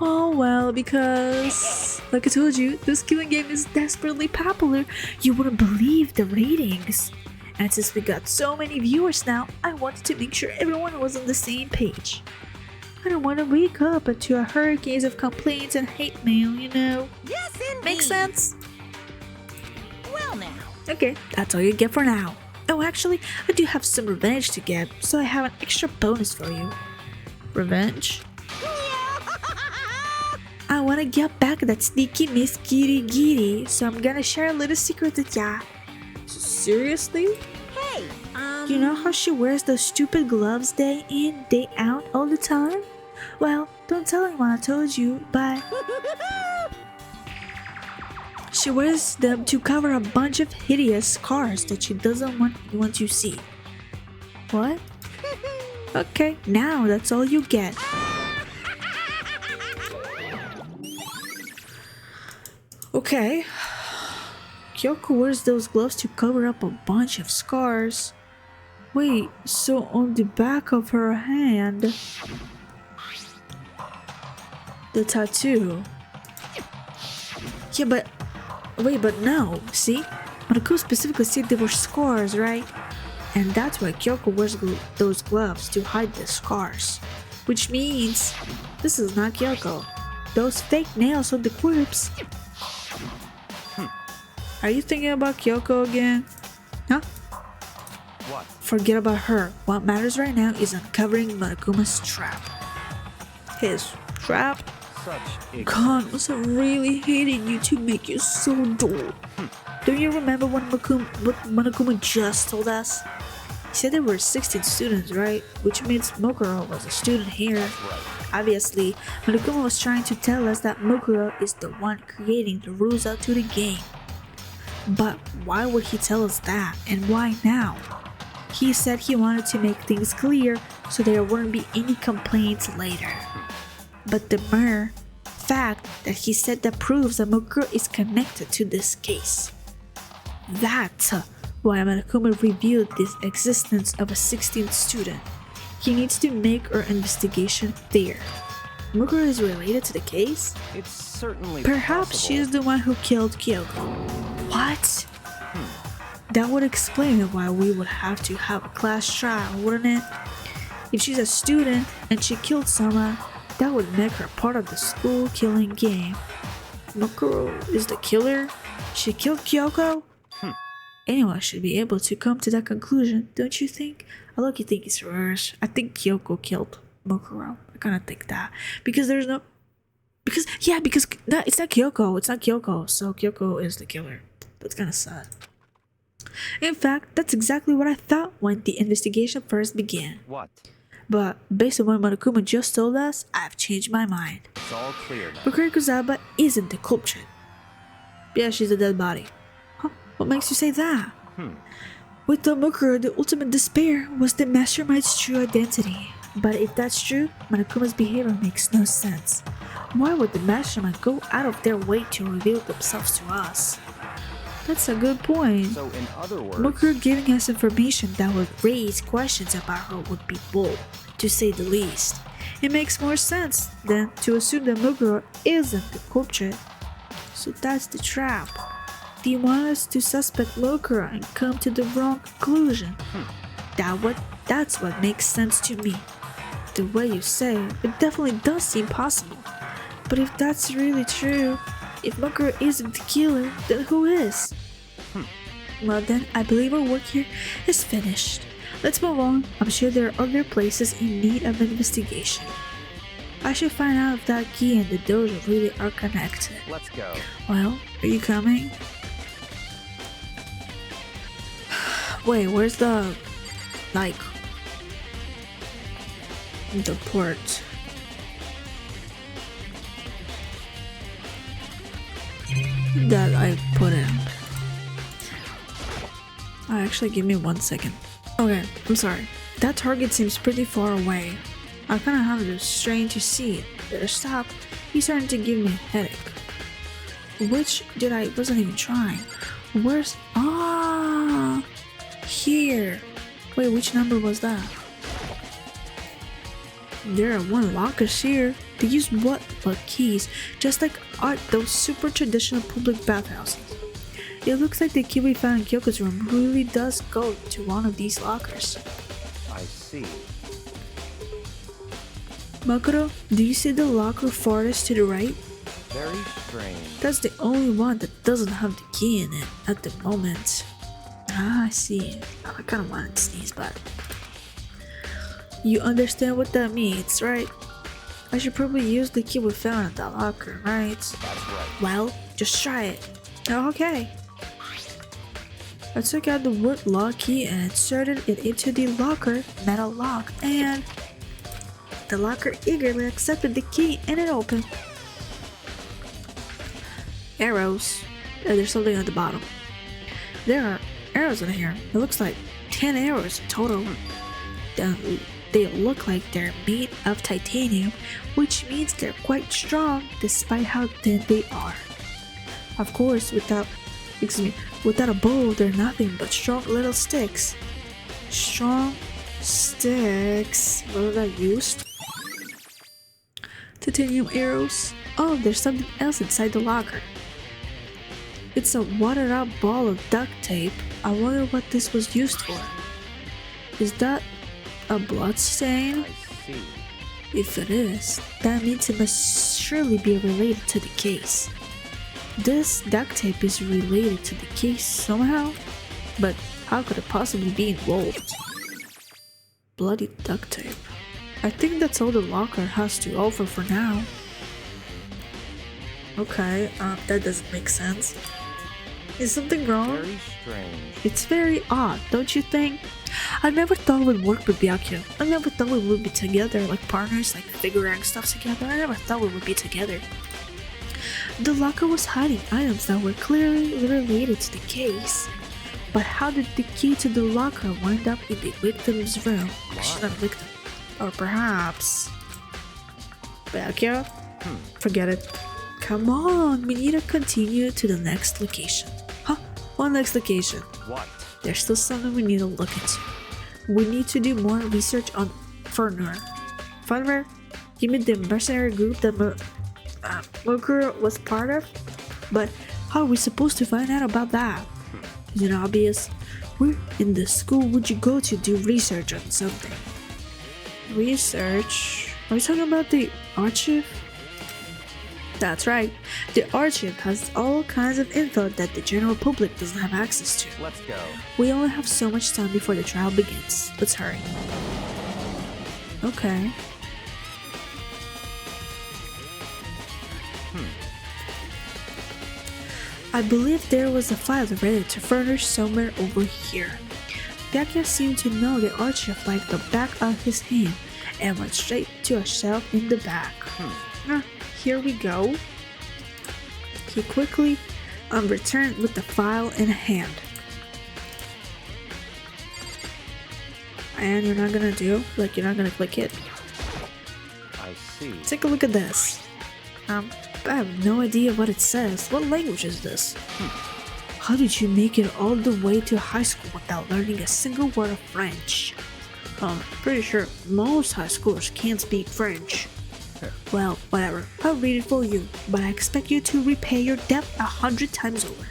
Oh well, because like I told you, this killing game is desperately popular. You wouldn't believe the ratings. And since we got so many viewers now, I wanted to make sure everyone was on the same page. I don't want to wake up to a hurricane of complaints and hate mail, you know. Yes, indeed. Makes sense? Well now. Okay, that's all you get for now. Oh, actually, I do have some revenge to get, so I have an extra bonus for you. Revenge? I want to get back that sneaky Miss Giri Giri, so I'm gonna share a little secret with ya. Seriously? Hey, You know how she wears those stupid gloves day in, day out all the time? Well, don't tell anyone I told you, but she wears them to cover a bunch of hideous scars that she doesn't want anyone to see. What? Okay, now that's all you get. Okay. Kyoko wears those gloves to cover up a bunch of scars. Wait, so on the back of her hand, the tattoo. Yeah, but wait, but no. See? Maruko specifically said they were scars, right? And that's why Kyoko wears those gloves to hide the scars. Which means this is not Kyoko. Those fake nails on the corpse. Are you thinking about Kyoko again? Huh? What? Forget about her. What matters right now is uncovering Marukuma's trap. His trap? Such God, must have really hated you to make you so dull. Don't you remember what Monokuma just told us? He said there were 16 students, right? Which means Mokuro was a student here. right. Obviously, Monokuma was trying to tell us that Mokuro is the one creating the rules out to the game. But why would he tell us that, and why now? He said he wanted to make things clear so there wouldn't be any complaints later. But the mere fact that he said that proves that Mokuro is connected to this case. That's why Monokuma revealed the existence of a 16th student. He needs to make our investigation clear. Mokuro is related to the case? It's certainly Perhaps possible. she is the one who killed Kyoko. What? That would explain why we would have to have a class trial, wouldn't it? If she's a student and she killed someone, that would make her part of the school killing game. Mokuro is the killer? She killed Kyoko? Anyone should be able to come to that conclusion, don't you think? I look, you think it's reverse. I think Kyoko killed Mokuro. I kinda think that. Because there's no... Because no, it's not Kyoko. It's not Kyoko. So Kyoko is the killer. That's kinda sad. In fact, that's exactly what I thought when the investigation first began. What? But based on what Monokuma just told us, I've changed my mind. It's all clear now. Mokuro Kozaba isn't the culprit. Yeah, she's a dead body. Huh? What makes you say that? With the Mokuro, the ultimate despair was the mastermind's true identity. But if that's true, Monokuma's behavior makes no sense. Why would the mastermind go out of their way to reveal themselves to us? That's a good point. So in other words, Mokuro giving us information that would raise questions about her would be bold, to say the least. It makes more sense than to assume that Mokuro isn't the culprit. So that's the trap. Do you want us to suspect Mokuro and come to the wrong conclusion? That's what makes sense to me. The way you say it, it definitely does seem possible. But if that's really true, if Mokuro isn't the killer, then who is? Well then, I believe our work here is finished. Let's move on. I'm sure there are other places in need of investigation. I should find out if that key and the dojo really are connected. let's go. Well, are you coming? Wait, where's the... like... the port? That I put in. Actually, give me 1 second. Okay, I'm sorry. That target seems pretty far away. I kinda have to strain to see it. Better stop. He's starting to give me a headache. Wasn't even trying. Where's... Ah! Here! Wait, which number was that? There are one lockers here. They use what but keys, just like those super traditional public bathhouses. It looks like the key we found in Kyoko's room really does go to one of these lockers. I see. Mokuro, do you see the locker farthest to the right? Very strange. That's the only one that doesn't have the key in it at the moment. Ah, I see. I kinda wanted to sneeze, but... You understand what that means, right? I should probably use the key we found at that locker, right? That's right. Well, just try it. Okay. I took out the wood lock key and inserted it into the locker metal lock, and The locker eagerly accepted the key and it opened. Arrows. There's something at the bottom. There are arrows in here. It looks like 10 arrows in total. They look like they're made of titanium, which means they're quite strong despite how thin they are. Of course, without a bow, they're nothing but strong little sticks. Strong sticks. What was I used? Titanium arrows. Oh, there's something else inside the locker. It's a watered out ball of duct tape. I wonder what this was used for. Is that a blood stain? I see. If it is, that means it must surely be related to the case. This duct tape is related to the case somehow, but how could it possibly be involved? Bloody duct tape. I think that's all the locker has to offer for now. Okay, that doesn't make sense. Is something wrong? Very strange. It's very odd, don't you think? I never thought it would work with Byakuya. I never thought we would be together like partners, like figuring stuff together. I never thought we would be together. The locker was hiding items that were clearly related to the case. But how did the key to the locker wind up in the victim's room? She's not a victim. Or perhaps... Byakuya? Forget it. Come on, we need to continue to the next location. Huh? What next location? What? There's still something we need to look into. We need to do more research on Fernur. Fernur? You mean the mercenary group that Mokuro was part of? But how are we supposed to find out about that? Is it obvious? Where in the school would you go to do research on something? Research? Are you talking about the archive? That's right. The archive has all kinds of info that the general public doesn't have access to. Let's go. We only have so much time before the trial begins. Let's hurry. Okay. I believe there was a file related to Furnish somewhere over here. Byakuya seemed to know the archive like the back of his hand and went straight to a shelf in the back. Here we go. He quickly returned with the file in hand. And you're not gonna you're not gonna click it. I see. Take a look at this. I have no idea what it says. What language is this? How did you make it all the way to high school without learning a single word of French? Pretty sure most high schoolers can't speak French. Well, whatever. I'll read it for you, but I expect you to repay your debt 100 times over.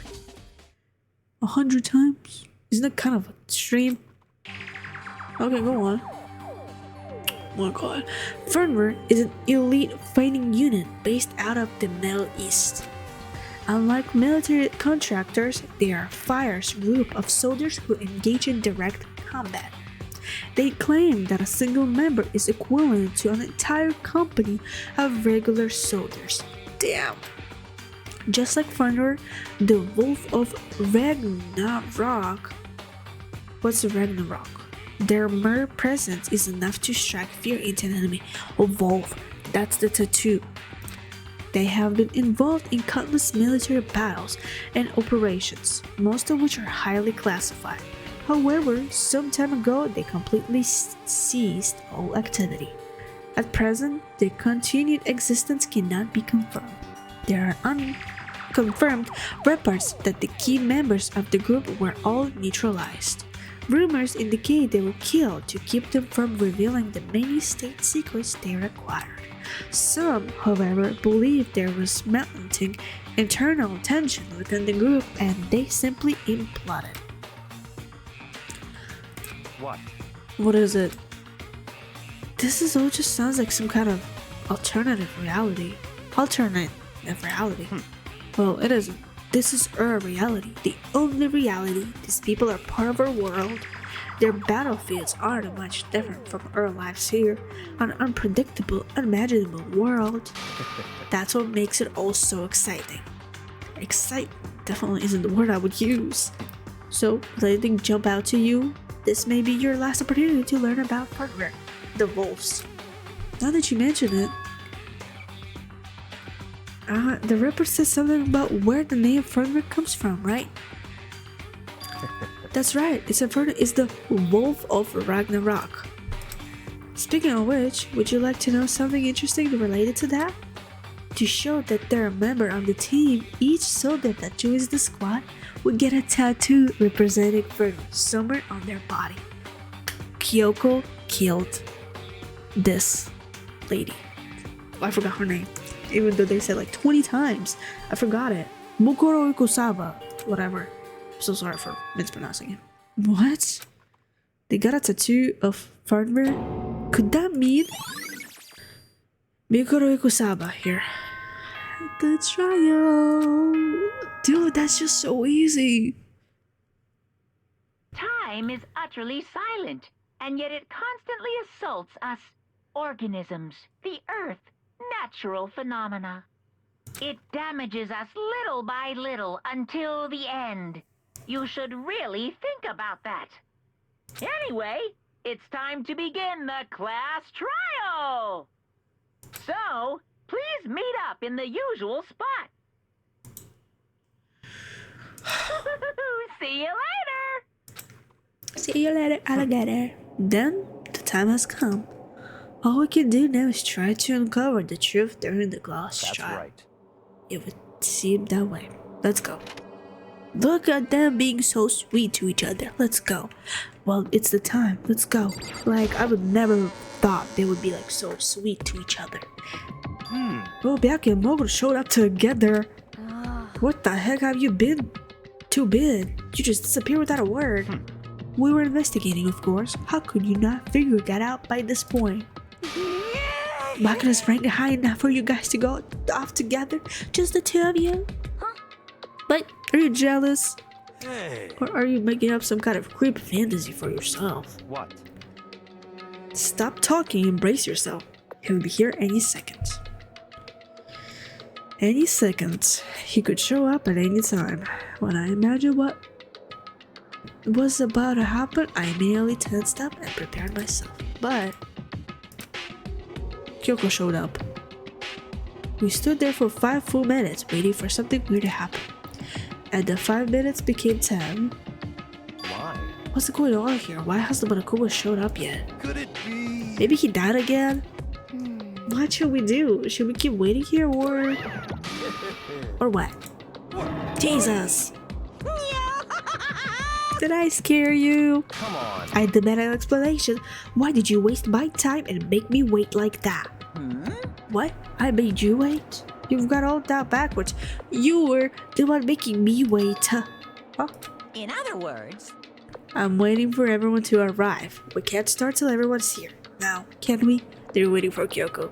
100 times? Isn't that kind of extreme? Okay, go on. Oh my god. Fernward is an elite fighting unit based out of the Middle East. Unlike military contractors, they are a fierce group of soldiers who engage in direct combat. They claim that a single member is equivalent to an entire company of regular soldiers. Damn! Just like Fernward, the Wolf of Ragnarok. What's Ragnarok? Their mere presence is enough to strike fear into an enemy. A wolf, that's the tattoo. They have been involved in countless military battles and operations, most of which are highly classified. However, some time ago they completely ceased all activity. At present, their continued existence cannot be confirmed. There are unconfirmed reports that the key members of the group were all neutralized. Rumors indicate they were killed to keep them from revealing the many state secrets they required. Some, however, believe there was mounting internal tension within the group and they simply imploded. What? What is it? This all just sounds like some kind of alternative reality. Well, it isn't. This is our reality, the only reality. These people are part of our world. Their battlefields aren't much different from our lives here, an unpredictable, unimaginable world. That's what makes it all so exciting. Excite definitely isn't the word I would use. So, does anything jump out to you? This may be your last opportunity to learn about Partner, the wolves. Now that you mention it, the report says something about where the name Frederick comes from, right? That's right, it's the Wolf of Ragnarok. Speaking of which, would you like to know something interesting related to that? To show that they're a member of the team, each soldier that joins the squad would get a tattoo representing Frederick somewhere on their body. Kyoko killed this lady. I forgot her name. Even though they said like 20 times. I forgot it. Mukuro Ikusaba. Whatever. I'm so sorry for mispronouncing it. What? They got a tattoo of Frederick? Could that mean Mikuro Ikusaba here? The trial. Dude, that's just so easy. Time is utterly silent, and yet it constantly assaults us organisms, the Earth, natural phenomena. It damages us little by little until the end. You should really think about that. Anyway, it's time to begin the class trial. So, please meet up in the usual spot. See you later. See you later, alligator. Then, the time has come. All we can do now is try to uncover the truth during the glass That's trial. right. It would seem that way. Let's go. Look at them being so sweet to each other. Let's go. Well, it's the time. Let's go. Like, I would never thought they would be like so sweet to each other. Well, Byakuya and Moguro showed up together. What the heck have you been? Too big. You just disappeared without a word. We were investigating, of course. How could you not figure that out by this point? Byakuya's ranked high enough for you guys to go off together? Just the two of you? But are you jealous? Hey. Or are you making up some kind of creepy fantasy for yourself? What? Stop talking and brace yourself. He'll be here any second. Any second. He could show up at any time. When I imagined what was about to happen, I immediately tensed up and prepared myself. But Kyoko showed up. We stood there for 5 full minutes waiting for something weird to happen. And the 5 minutes became 10. Why? What's going on here? Why hasn't Monokuma showed up yet? Could it be? Maybe he died again? What should we do? Should we keep waiting here or what? Jesus! Did I scare you? Come on. I demand an explanation. Why did you waste my time and make me wait like that? What? I made you wait? You've got all that backwards. You were the one making me wait. Huh? In other words, I'm waiting for everyone to arrive. We can't start till everyone's here. Now, can we? They're waiting for Kyoko.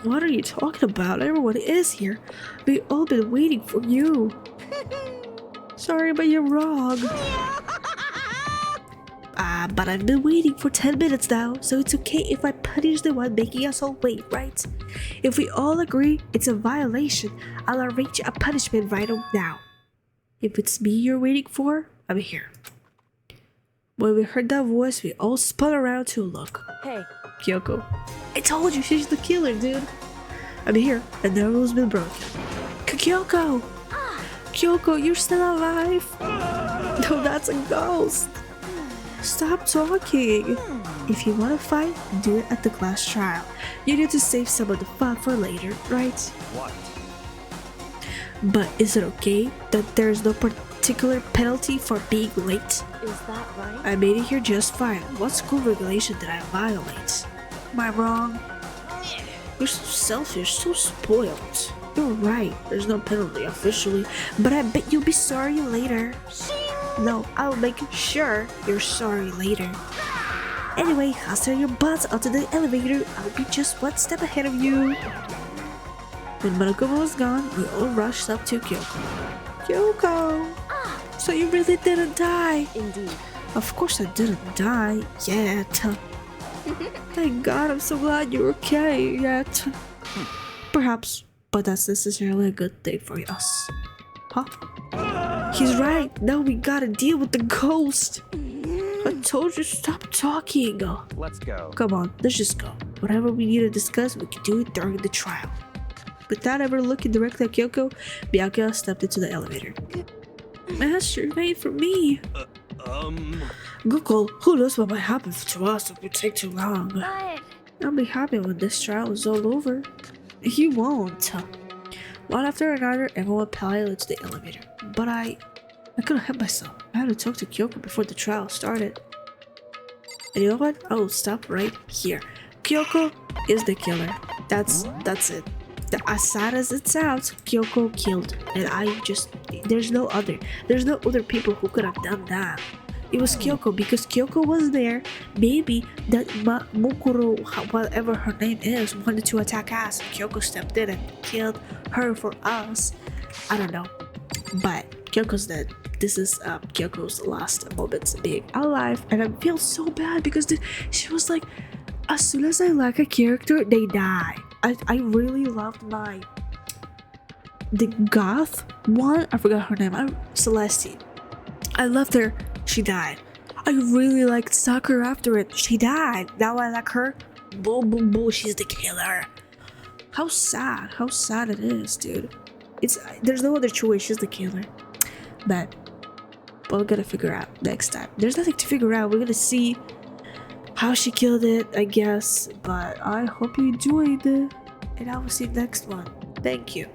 What are you talking about? Everyone is here. We've all been waiting for you. Sorry, but you're wrong. But I've been waiting for 10 minutes now, so it's okay if I punish the one making us all wait, right? If we all agree it's a violation, I'll arrange a punishment right now. If it's me you're waiting for, I'm here. When we heard that voice, we all spun around to look. Hey, Kyoko. I told you she's the killer, dude. I'm here, and the rule's been broken. Kyoko! Kyoko, you're still alive? No, that's a ghost. Stop talking. If you want to fight, do it at the class trial. You need to save some of the fun for later, right? What? But is it okay that there's no particular penalty for being late? is that right? I made it here just fine. What school regulation did I violate? Am I wrong? You're so selfish, so spoiled. You're right, there's no penalty officially, but I bet you'll be sorry later. No, I'll make sure you're sorry later. Anyway, hustle your butts onto the elevator. I'll be just one step ahead of you. When Monokuma was gone, we all rushed up to Kyoko. Kyoko! So you really didn't die? Indeed. Of course I didn't die yet. Thank God, I'm so glad you're okay yet. Perhaps, but that's necessarily a good thing for us. Huh? He's right, now we gotta deal with the ghost. told you stop talking. Let's go. Come on, let's just go. Whatever we need to discuss, we can do it during the trial. Without ever looking directly at Kyoko, Bianca stepped into the elevator. Master, wait for me. Google, who knows what might happen to us if we take too long? But I'll be happy when this trial is all over. You won't. One after another, everyone piled into the elevator. But I couldn't help myself. I had to talk to Kyoko before the trial started. And you know what? I will stop right here. Kyoko is the killer. That's it. As sad as it sounds, Kyoko killed. And there's no other people who could have done that. It was Kyoko because Kyoko was there. Maybe that Mukuro, whatever her name is, wanted to attack us. Kyoko stepped in and killed her for us. I don't know. But Kyoko's dead. This is Kyoko's last moments being alive. And I feel so bad because she was like, as soon as I like a character, they die. I really loved the goth one. I forgot her name. Celeste. I loved her. She died. I really liked Sakura after it. She died. Now I like her. Boom, boom, boom. She's the killer. How sad. How sad it is, dude. There's no other choice. She's the killer. But we're gonna figure out next time. There's nothing to figure out. We're gonna see how she killed it, I guess. But I hope you enjoyed it. And I will see you next one. Thank you.